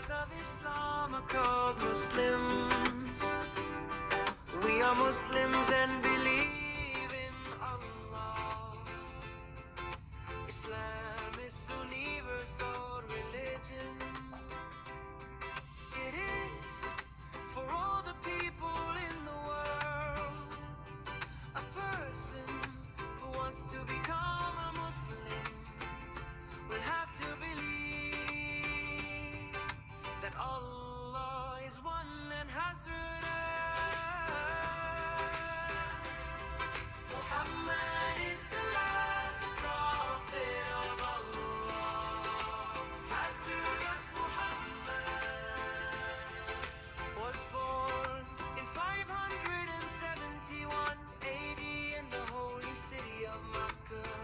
of Islam are called Muslims. We are Muslims and believe in Allah. Islam is universal religion. It is for all the people in the world. A person who wants to become a Muslim will have to believe that Allah is one and Hazrat Muhammad is the last prophet of Allah. Hazrat Muhammad was born in 571 AD in the holy city of Makkah.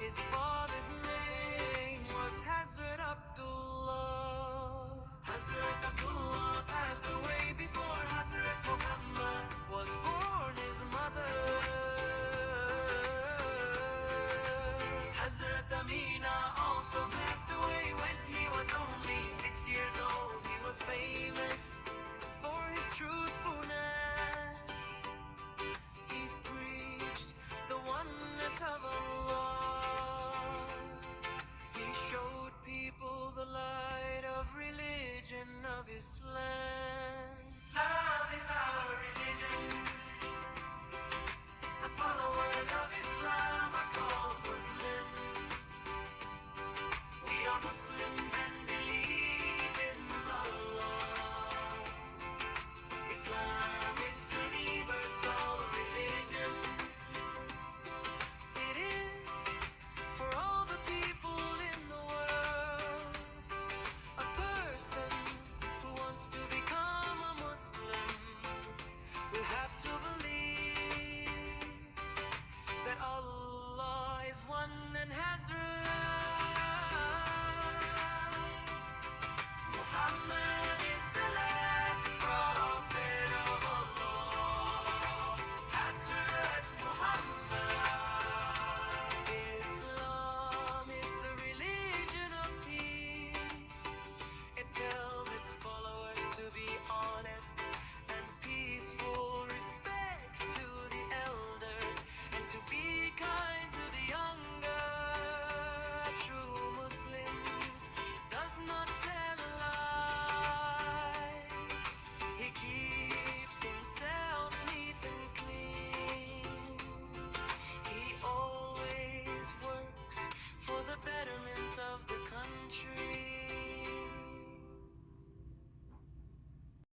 His father's name was Hazrat Abdullah. Hazrat Abdullah passed away before Hazrat Muhammad was born. His mother, Hazrat Amina, also passed away when he was only 6 years old. He was famous for his truthfulness. He preached the oneness of Allah. He showed people the light of religion of Islam. Islam is our religion. The followers of Islam are called Muslims. We are Muslims and believe in Allah. Islam is universal religion. It is for all the people in the world. A person who wants to become a Muslim will have to believe that Allah is one and Hazrat Muhammad is the last prophet of Allah. Hazrat Muhammad. Islam is the religion of peace. It tells its followers to be honest and peaceful, respect to the elders, and to be kind to the younger. A true Muslim does not tell a lie. He keeps himself neat and clean. He always works for the betterment of the country.